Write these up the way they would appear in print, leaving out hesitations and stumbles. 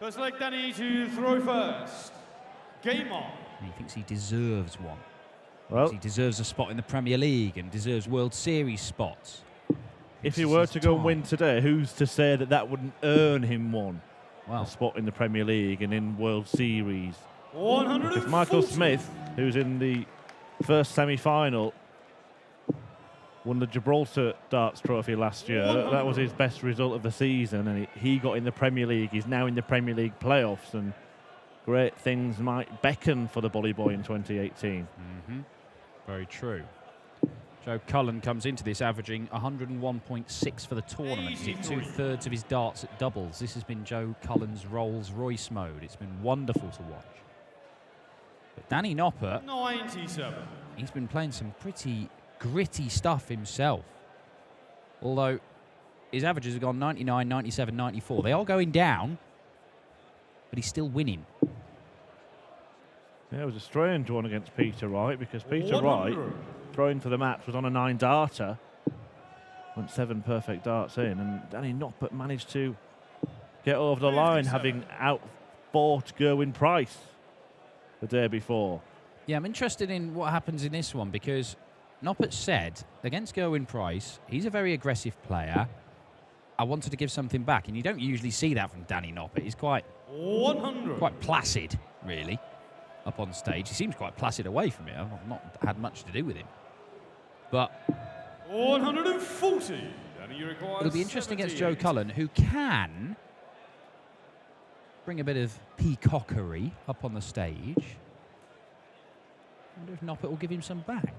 First leg, Danny to throw first. Game on. And he thinks he deserves one. Well, he deserves a spot in the Premier League and deserves World Series spots. If he were to go and win today, who's to say that that wouldn't earn him one? Well, a spot in the Premier League and in World Series. 140. If Michael Smith, who's in the first semi-final, won the Gibraltar Darts Trophy last year, that was his best result of the season, and he got in the Premier League. He's now in the Premier League playoffs, and great things might beckon for the Bully Boy in 2018. Very true. Joe Cullen comes into this averaging 101.6 for the tournament. He's hit 2/3 of his darts at doubles. This has been Joe Cullen's Rolls Royce mode. It's been wonderful to watch. But Danny Noppert, 97. he's been playing some pretty gritty stuff himself. Although his averages have gone 99, 97, 94. They are going down, but he's still winning. Yeah, it was a strange one against Peter Wright, because Peter Wright, throwing for the match, was on a 9-darter. Went 7 perfect darts in, and Danny Noppert managed to get over the line, having out-fought Gerwyn Price the day before. Yeah, I'm interested in what happens in this one, because Noppert said, against Gerwyn Price, he's a very aggressive player. I wanted to give something back, and you don't usually see that from Danny Noppert. He's quite placid, really, up on stage. He seems quite placid away from it. I've not had much to do with him. But 140. It'll be interesting against Joe Cullen, who can bring a bit of peacockery up on the stage. I wonder if Noppert will give him some back.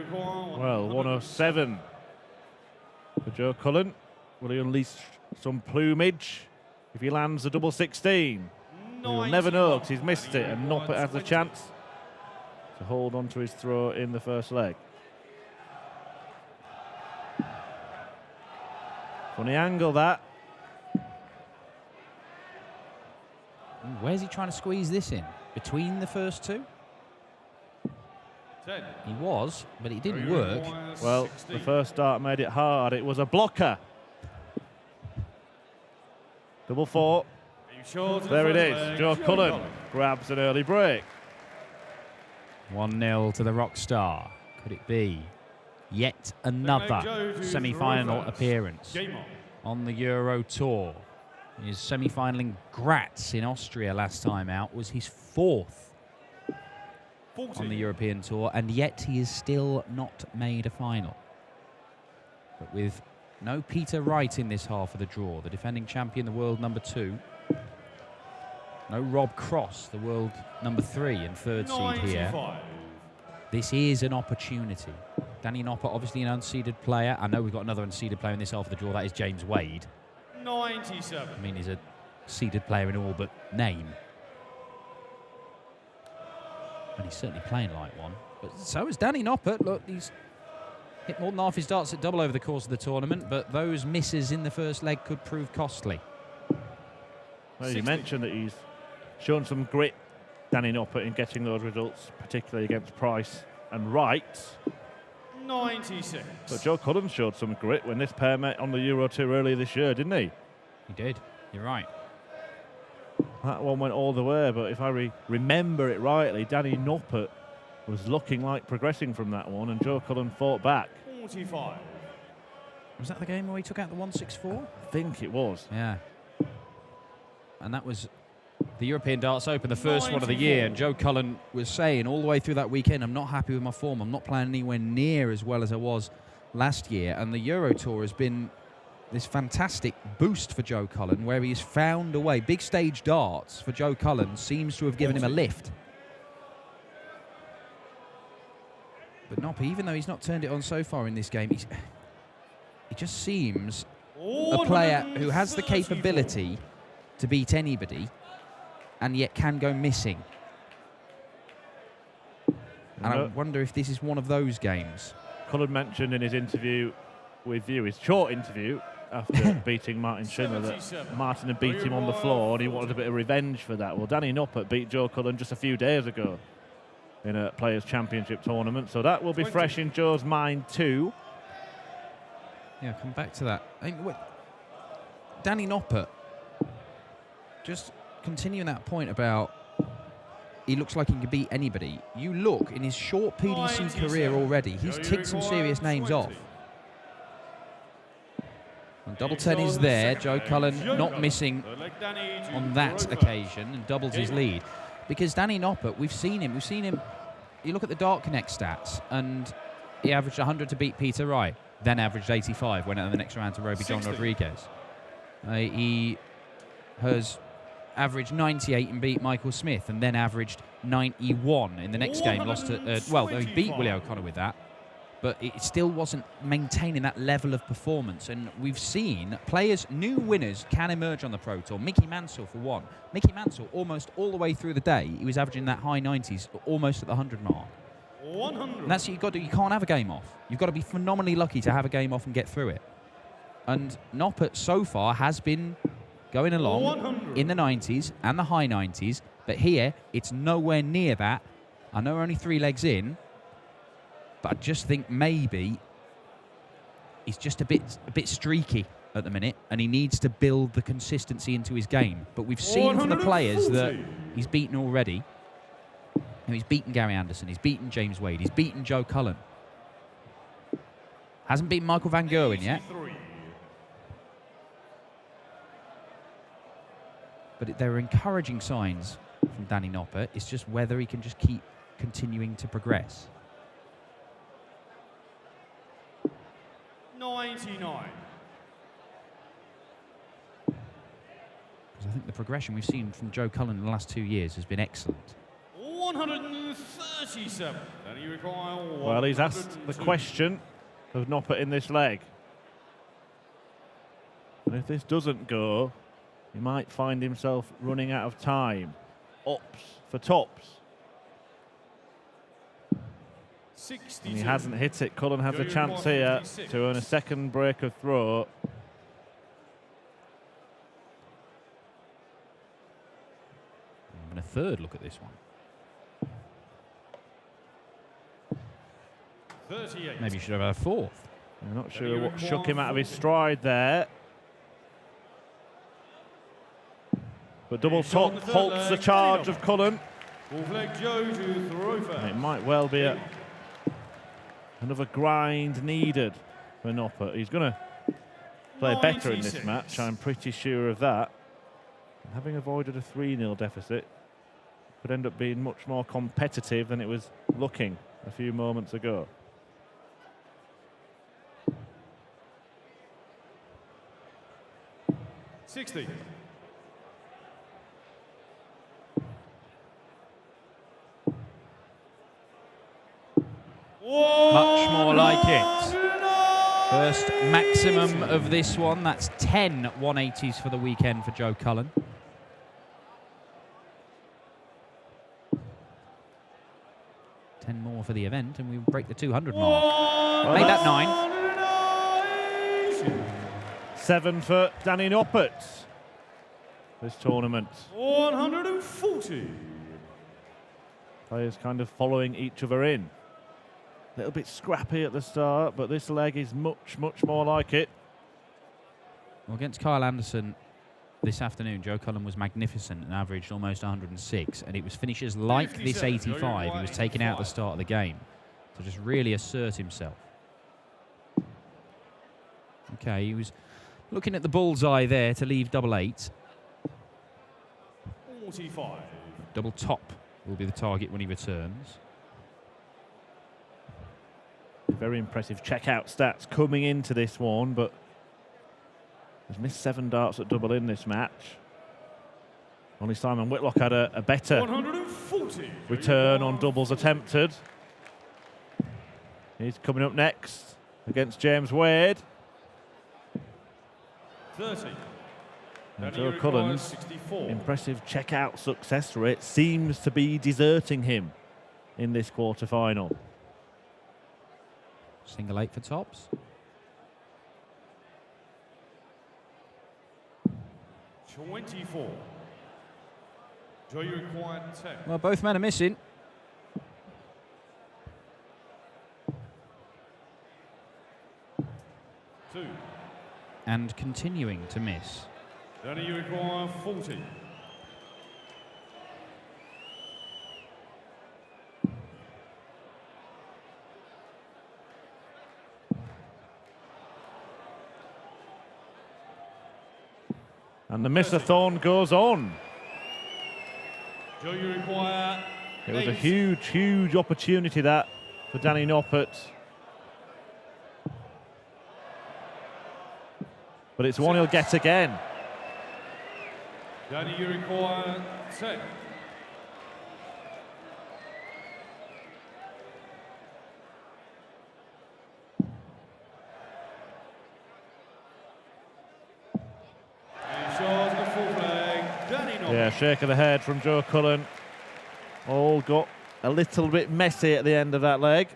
Well, 107 for Joe Cullen. Will he unleash some plumage if he lands a double 16? We'll never know, because he's missed it, and Noppert has a chance to hold on to his throw in the first leg. Funny angle, that. Where's he trying to squeeze this in? Between the first two? He was, but it didn't work. Well, the first dart made it hard. It was a blocker. Double 4. There it is. Joe Cullen grabs an early break. 1-0 to the rock star. Could it be yet another semi-final appearance on the Euro Tour? His semi-final in Graz in Austria last time out was his 4th on the European Tour, and yet he is still not made a final. But with no Peter Wright in this half of the draw, the defending champion, the world number 2. No Rob Cross, the world number 3 and 3rd seed here. This is an opportunity. Danny Noppert, obviously an unseeded player. I know we've got another unseeded player in this half of the draw. That is James Wade. 97. I mean, he's a seeded player in all but name. And he's certainly playing like one. But so is Danny Noppert. Look, he's hit more than half his darts at double over the course of the tournament, but those misses in the first leg could prove costly. Well, you mentioned that he's shown some grit, Danny Noppert, in getting those results, particularly against Price and Wright. 96. But Joe Cullen showed some grit when this pair met on the Euro Tour earlier this year, didn't he? He did. You're right. That one went all the way, but if I remember it rightly, Danny Noppert was looking like progressing from that one, and Joe Cullen fought back. 45. Was that the game where he took out the 164? I think it was. Yeah. And that was the European Darts Open, the first one of the year. And Joe Cullen was saying all the way through that weekend, I'm not happy with my form. I'm not playing anywhere near as well as I was last year. And the Euro Tour has been this fantastic boost for Joe Cullen, where he's found a way. Big stage darts for Joe Cullen seems to have given him a lift. But Noppert, even though he's not turned it on so far in this game, he just seems a player who has the capability to beat anybody and yet can go missing. And I wonder if this is one of those games. Cullen mentioned in his interview with you, his short interview after beating Martin Schindler, that Martin had beat him on the floor and he wanted a bit of revenge for that. Well, Danny Noppert beat Joe Cullen just a few days ago in a Players' Championship tournament, so that will be fresh in Joe's mind too. Yeah, come back to that. Danny Noppert, just continuing that point about he looks like he can beat anybody. You look, in his short PDC career already, he's ticked some serious names off. And double 10 is there. Joe Cullen not missing on that occasion and doubles his lead. Because Danny Noppert, we've seen him. You look at the Dart Connect stats, and he averaged 100 to beat Peter Wright, then averaged 85, went out in the next round to Roby John Rodriguez. He has averaged 98 and beat Michael Smith, and then averaged 91 in the next game. Lost to, he beat Willie O'Connor with that, but it still wasn't maintaining that level of performance. And we've seen players, new winners, can emerge on the Pro Tour. Mickey Mansell, for one. Mickey Mansell, almost all the way through the day, he was averaging that high 90s, almost at the 100 mark. 100. And that's what you've got to do. You can't have a game off. You've got to be phenomenally lucky to have a game off and get through it. And Noppert so far has been going along 100. in the 90s and the high 90s, but here it's nowhere near that. I know we're only 3 legs in, but I just think maybe he's just a bit streaky at the minute, and he needs to build the consistency into his game. But we've seen from the players that he's beaten already. He's beaten Gary Anderson, he's beaten James Wade, he's beaten Joe Cullen. Hasn't beaten Michael Van Gerwen yet. But there are encouraging signs from Danny Noppert. It's just whether he can just keep continuing to progress. 99. Because I think the progression we've seen from Joe Cullen in the last 2 years has been excellent. 137. And you require Well, he's asked the question of Noppert in this leg. And if this doesn't go, he might find himself running out of time. Ups for tops. 62. And he hasn't hit it. Cullen has a chance here to earn a second break of throw. And a third look at this one. 38. Maybe you should have had a fourth. I'm not sure what shook him out of his stride there. But double top halts the charge of Cullen. It might well be another grind needed for Noppert. He's going to play better in this match, I'm pretty sure of that. And having avoided a 3-0 deficit, could end up being much more competitive than it was looking a few moments ago. $60. Much more like it. First maximum of this one. That's 10 180s for the weekend for Joe Cullen. More for the event, and we break the 200 mark. Well, made that 9. 7 for Danny Noppert this tournament. 140. Players kind of following each other in. A little bit scrappy at the start, but this leg is much, much more like it. Well, against Kyle Anderson this afternoon, Joe Cullen was magnificent and averaged almost 106, and it was finishes like this 85 he was taken out at the start of the game to just really assert himself. Okay, he was looking at the bullseye there to leave double 8. 45. Double top will be the target when he returns. Very impressive checkout stats coming into this one, but has missed 7 darts at double in this match. Only Simon Whitlock had a better 140. return on doubles attempted. He's coming up next against James Wade. 30. And Joe Cullen's impressive checkout success rate seems to be deserting him in this quarter-final. Single 8 for tops. 24. Joe, you required 10. Well, both men are missing. 2. And continuing to miss. Danny, you require 40. And the miss-a-thon goes on. Joe, you require It was a 8. huge, huge opportunity that for Danny Noppert. But it's one he'll get again. Danny, you require 10. Yeah, shake of the head from Joe Cullen. All got a little bit messy at the end of that leg.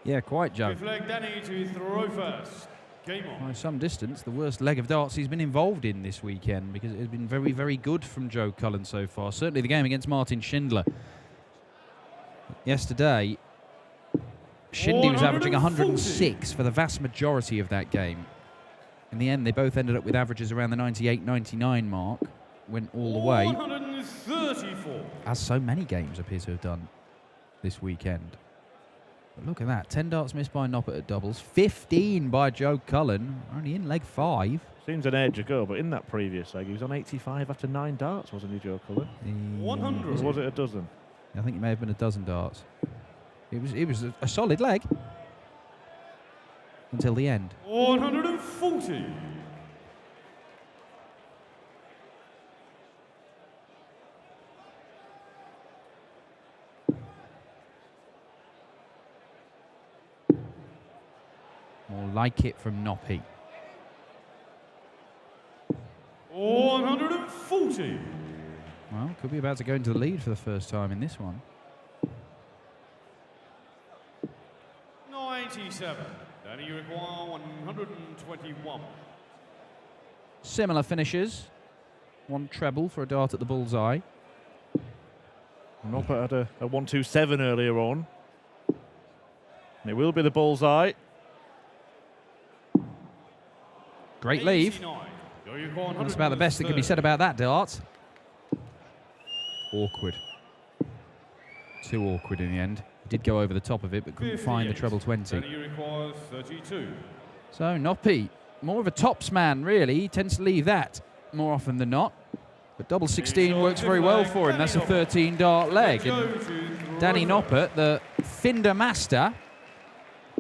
Yeah, quite, Joe. Flag Danny to throw first. Game on. By some distance, the worst leg of darts he's been involved in this weekend, because it has been very, very good from Joe Cullen so far. Certainly the game against Martin Schindler. Yesterday, Shindy was averaging 106 for the vast majority of that game. In the end, they both ended up with averages around the 98, 99 mark. Went all the way. 134. As so many games appear to have done this weekend. But look at that. 10 darts missed by Noppert at doubles. 15 by Joe Cullen. Only in leg 5. Seems an age ago, but in that previous leg, he was on 85 after 9 darts, wasn't he, Joe Cullen? 100. Or was it a dozen? I think it may have been a dozen darts. It was a solid leg. Until the end. 140. More like it from Noppy. 140. Well, could be about to go into the lead for the first time in this one. 97. Danny, you require 121. Similar finishes. One treble for a dart at the bullseye. Noppert had a 127 earlier on. And it will be the bullseye. Great leave. 89. That's about the best that can be said about that dart. Awkward. Too awkward in the end. Did go over the top of it, but couldn't find the treble 20. Danny, you require 32. So Noppy, more of a tops man, really. He tends to leave that more often than not. But double 16 works very well for him. That's a 13-dart leg. And Danny Noppert, the Finder Master,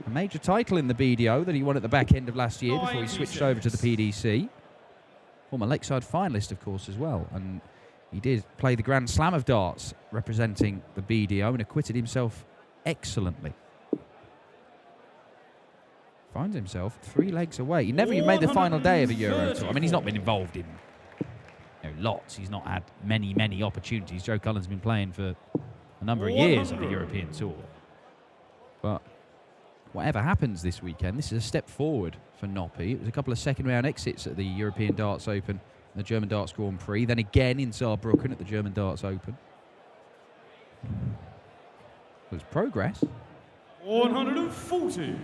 a major title in the BDO that he won at the back end of last year before he switched over to the PDC. Former Lakeside finalist, of course, as well. And he did play the Grand Slam of darts representing the BDO and acquitted himself excellently. Finds himself 3 legs away. He never even made the final day of a Euro Tour. I mean, he's not been involved in lots. He's not had many, many opportunities. Joe Cullen's been playing for a number of years on the European Tour. But whatever happens this weekend, this is a step forward for Noppy. It was a couple of second-round exits at the European Darts Open, the German Darts Grand Prix, then again in Saarbrücken at the German Darts Open. It was progress. 140.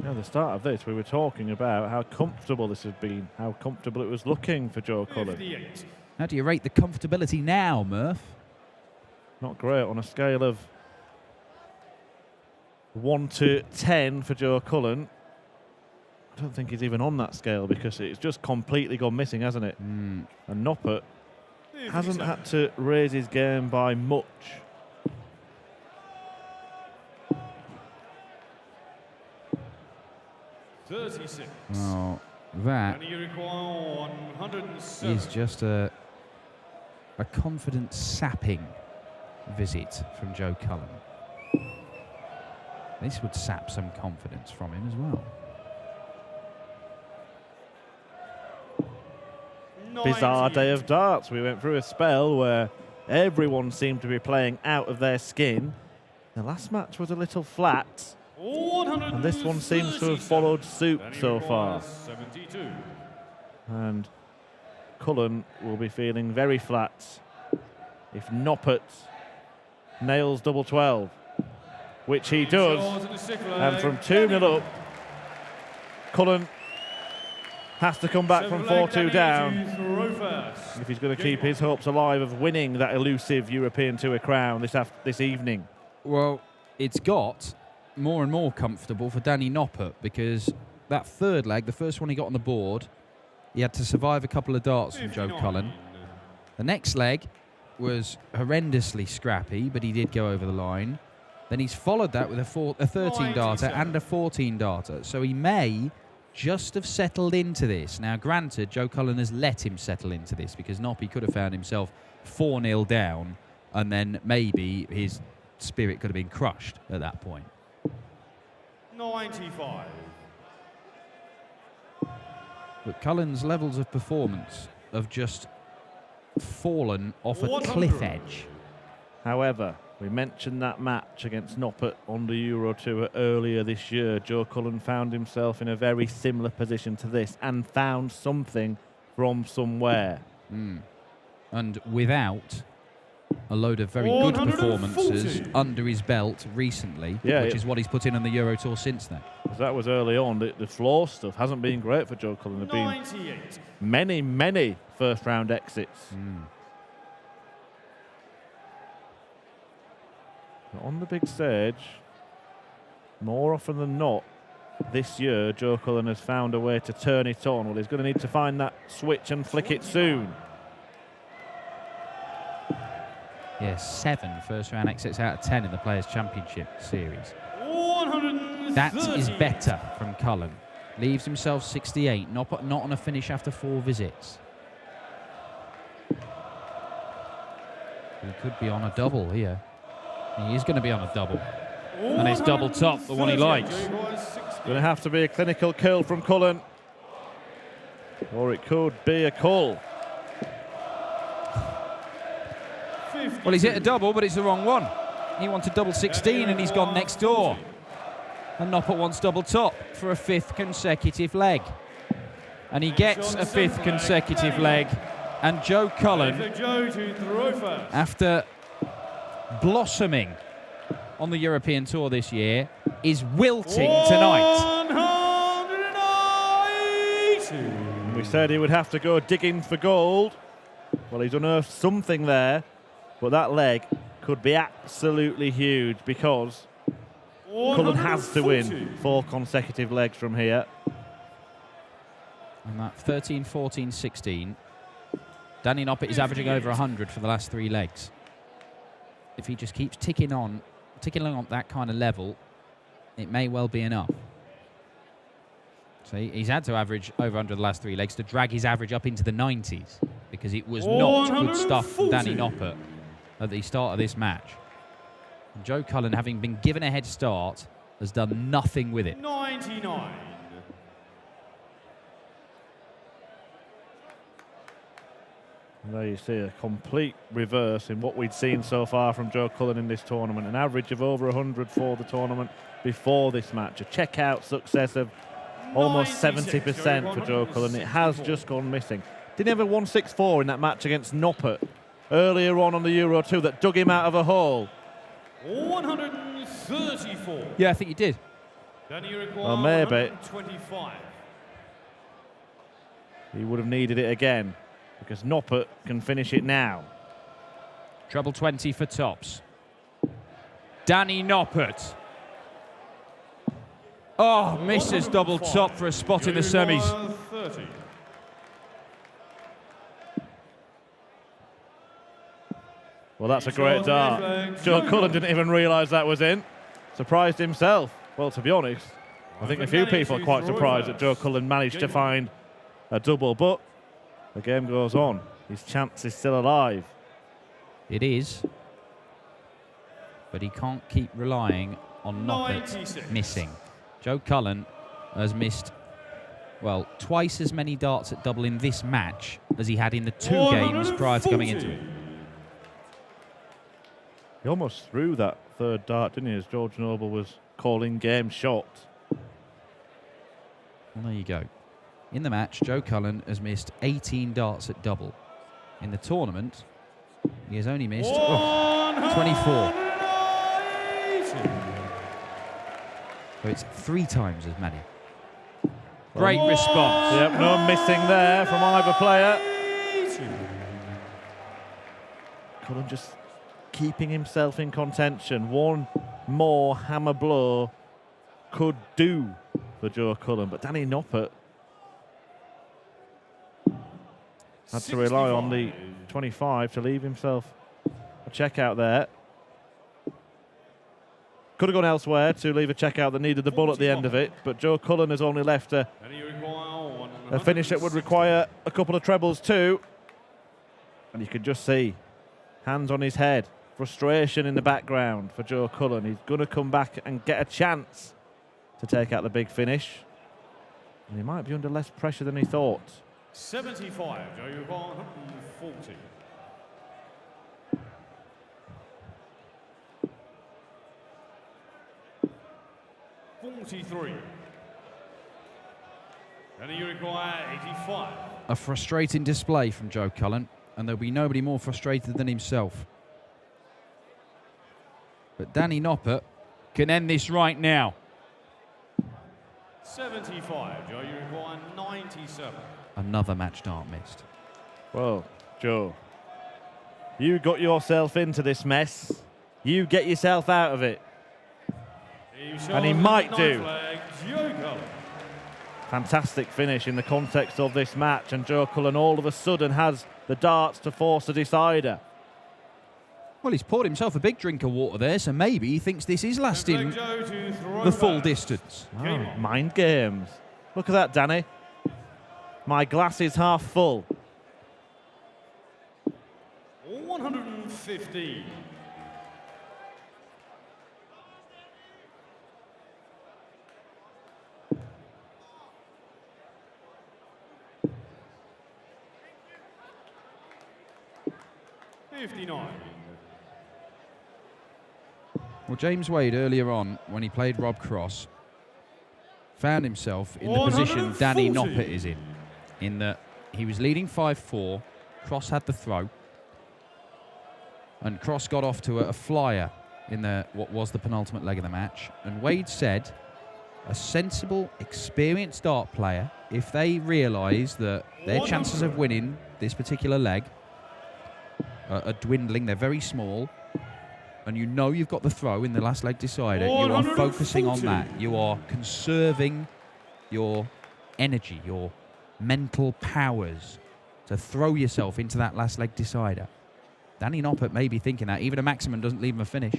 At the start of this, we were talking about how comfortable this had been, how comfortable it was looking for Joe Cullen. 58. How do you rate the comfortability now, Murph? Not great. On a scale of 1 to 10 for Joe Cullen, I don't think he's even on that scale because it's just completely gone missing, hasn't it? And Noppert hasn't had to raise his game by much. Well, that is just a confidence sapping visit from Joe Cullen. This would sap some confidence from him as well. Bizarre day of darts. We went through a spell where everyone seemed to be playing out of their skin. The last match was a little flat, and this one seems to have followed suit so far. 72. And Cullen will be feeling very flat if Noppert nails double 12. which he does. And from 2-0 up, Cullen has to come back from 4-2 down if he's going to keep his hopes alive of winning that elusive European Tour crown this evening. Well, it's got more and more comfortable for Danny Noppert, because that third leg, the first one he got on the board, he had to survive a couple of darts from Joe Cullen. The next leg was horrendously scrappy, but he did go over the line. Then he's followed that with a 13-darter and a 14-darter. So he may just have settled into this. Now, granted, Joe Cullen has let him settle into this, because Noppy could have found himself 4-0 down, and then maybe his spirit could have been crushed at that point. 95. But Cullen's levels of performance have just fallen off a cliff edge. However, we mentioned that match against Noppert on the Euro Tour earlier this year. Joe Cullen found himself in a very similar position to this and found something from somewhere. And without a load of very good performances under his belt recently, which is what he's put in on the Euro Tour since then. That was early on. The floor stuff hasn't been great for Joe Cullen. There have been many first-round exits. But on the big stage, more often than not, this year, Joe Cullen has found a way to turn it on. Well, he's going to need to find that switch and flick it soon. Yeah, 7 first-round exits out of 10 in the Players' Championship Series. That is better from Cullen. Leaves himself 68, not on a finish after 4 visits. He could be on a double here. He is going to be on a double. And it's double top, the one he likes. Going to have to be a clinical curl from Cullen. Or it could be a call. Well, he's hit a double, but it's the wrong one. He wanted double 16 and he's gone next door. And Noppert wants double top for a 5th consecutive leg. And he gets a 5th consecutive leg. And Joe Cullen, after blossoming on the European Tour this year, is wilting tonight. We said he would have to go digging for gold. Well, he's unearthed something there. But that leg could be absolutely huge, because Cullen has to win 4 consecutive legs from here. And that 13, 14, 16, Danny Noppert is averaging over 100 for the last 3 legs. If he just keeps ticking along at that kind of level, it may well be enough. So he's had to average over 100 the last 3 legs to drag his average up into the 90s, because it was not good stuff from Danny Noppert at the start of this match. And Joe Cullen, having been given a head start, has done nothing with it. 99. And there you see a complete reverse in what we'd seen so far from Joe Cullen in this tournament. An average of over 100 for the tournament before this match. A checkout success of almost 70% for Joe Cullen. It has just gone missing. Didn't have a 164 in that match against Noppert earlier on the Euro 2 that dug him out of a hole. 134. Yeah, I think he did. Well, maybe. He would have needed it again, because Noppert can finish it now. Treble 20 for tops. Danny Noppert. Oh, misses double top for a spot in the semis. 30. Well, that's a great dart. Joe Cullen didn't even realise that was in. Surprised himself. Well, to be honest, I think a few people are quite surprised that Joe Cullen managed to find a double, but the game goes on. His chance is still alive. It is. But he can't keep relying on Noppert missing. Joe Cullen has missed, well, twice as many darts at double in this match as he had in the 2 games prior to coming into it. He almost threw that 3rd dart, didn't he, as George Noble was calling game shot. Well, there you go. In the match, Joe Cullen has missed 18 darts at double. In the tournament, he has only missed 24. So it's 3 times as many. Great response. Yep, no missing there from either player. Cullen just keeping himself in contention. One more hammer blow could do for Joe Cullen, but Danny Noppert had to rely on the 25 to leave himself a checkout there. Could have gone elsewhere to leave a checkout that needed the ball at the end of it, but Joe Cullen has only left a finish that would require a couple of trebles too. And you can just see hands on his head, frustration in the background for Joe Cullen. He's going to come back and get a chance to take out the big finish. And he might be under less pressure than he thought. 75, Joe, 140. $43. And you require 85. A frustrating display from Joe Cullen, and there'll be nobody more frustrated than himself. But Danny Noppert can end this right now. 75, Joe, you require 97. Another match dart missed. Well, Joe, you got yourself into this mess. You get yourself out of it. And he might do. Fantastic finish in the context of this match, and Joe Cullen all of a sudden has the darts to force a decider. Well, he's poured himself a big drink of water there, so maybe he thinks this is lasting the full distance. Oh, mind games. Look at that, Danny. My glass is half full. 150. Well, James Wade earlier on, when he played Rob Cross, found himself in the position Danny Noppert is in that he was leading 5-4, Cross had the throw, and Cross got off to a flyer in what was the penultimate leg of the match, and Wade said, a sensible, experienced dart player, if they realise that their chances of winning this particular leg are dwindling, they're very small, and you know you've got the throw in the last leg decider, you are focusing on that. You are conserving your energy, your mental powers to throw yourself into that last leg decider. Danny Noppert may be thinking that. Even a maximum doesn't leave him a finish.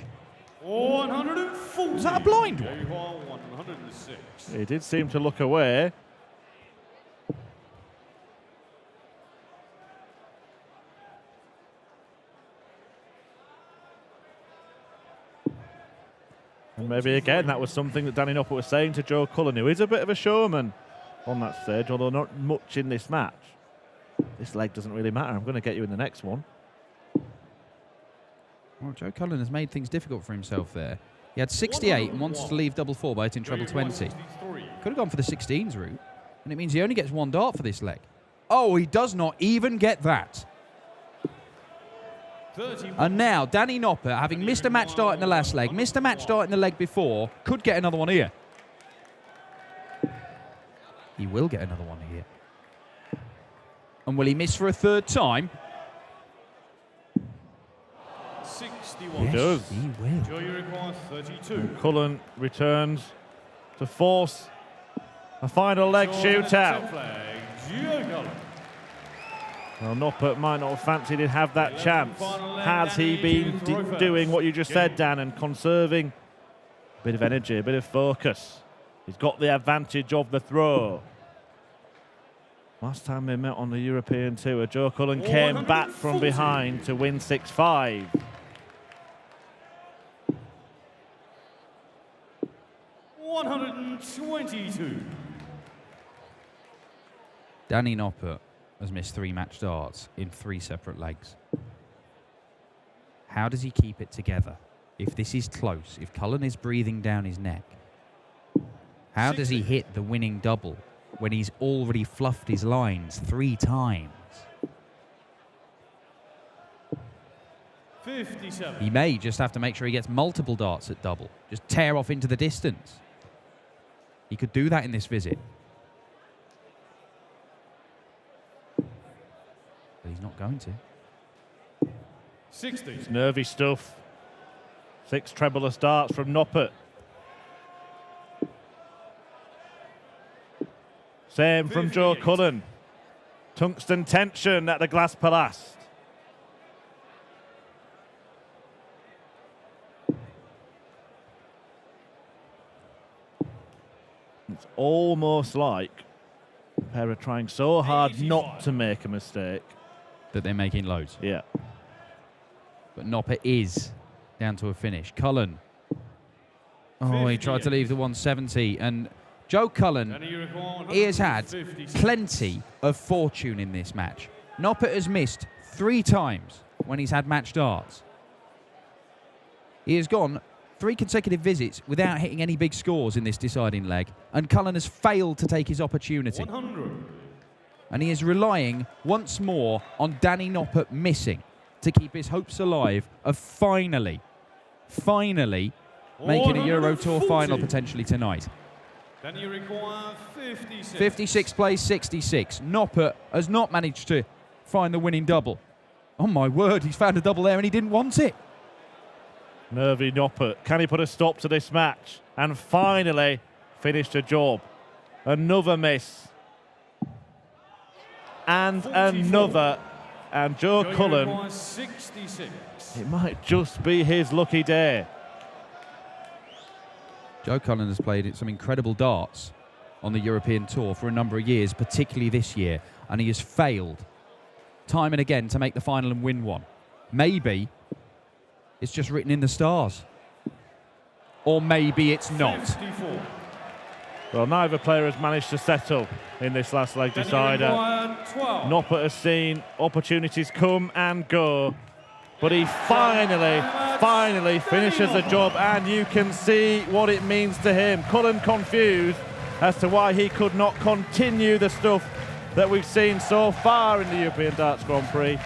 140. Was that a blind one? 106. He did seem to look away. And maybe again that was something that Danny Noppert was saying to Joe Cullen, who is a bit of a showman on that stage, although not much in this match. This leg doesn't really matter. I'm going to get you in the next one. Well, Joe Cullen has made things difficult for himself there. He had 68 and wants to leave double 4 by hitting treble 20. Could have gone for the 16s route, and it means he only gets 1 dart for this leg. Oh, he does not even get that. And now, Danny Noppert, having missed a match dart in the last leg, missed a match dart in the leg before, could get another one here. He will get another one here. And will he miss for a 3rd time? 61. He does. He will. Joe, you require 32. And Cullen returns to force a final leg shootout. Well, Noppert might not have fancied he'd have that chance. Has he been doing what you just said, Dan, and conserving a bit of energy, a bit of focus? He's got the advantage of the throw. Last time they met on the European Tour, Joe Cullen came back from behind to win 6-5. $122. Danny Noppert has missed 3 match darts in 3 separate legs. How does he keep it together? If this is close, if Cullen is breathing down his neck, how does he hit the winning double when he's already fluffed his lines 3 times? 57. He may just have to make sure he gets multiple darts at double. Just tear off into the distance. He could do that in this visit. But he's not going to. 60. It's nervy stuff. 6 treble starts from Noppert. Same from Joe Cullen. Tungsten tension at the Glass Palace. It's almost like the pair are trying so hard not to make a mistake. That they're making loads. Yeah. But Noppert is down to a finish. Cullen. Oh, he tried to leave the 170. And Joe Cullen, he has had plenty of fortune in this match. Noppert has missed 3 times when he's had match darts. He has gone 3 consecutive visits without hitting any big scores in this deciding leg. And Cullen has failed to take his opportunity. 100. And he is relying once more on Danny Noppert missing to keep his hopes alive of finally making a Euro Tour final potentially tonight. Then you require 56. 56 plays 66. Noppert has not managed to find the winning double. Oh my word, he's found a double there and he didn't want it. Nervy Noppert. Can he put a stop to this match? And finally finish the job. Another miss. And 44. another. And Joe Cullen, 66. it might just be his lucky day. Joe Cullen has played some incredible darts on the European Tour for a number of years, particularly this year, and he has failed time and again to make the final and win one. Maybe it's just written in the stars. Or maybe it's not. 54. Well, neither player has managed to settle in this last leg decider. Noppert has seen opportunities come and go, but he finally finishes the job, and you can see what it means to him. Cullen confused as to why he could not continue the stuff that we've seen so far in the European Darts Grand Prix.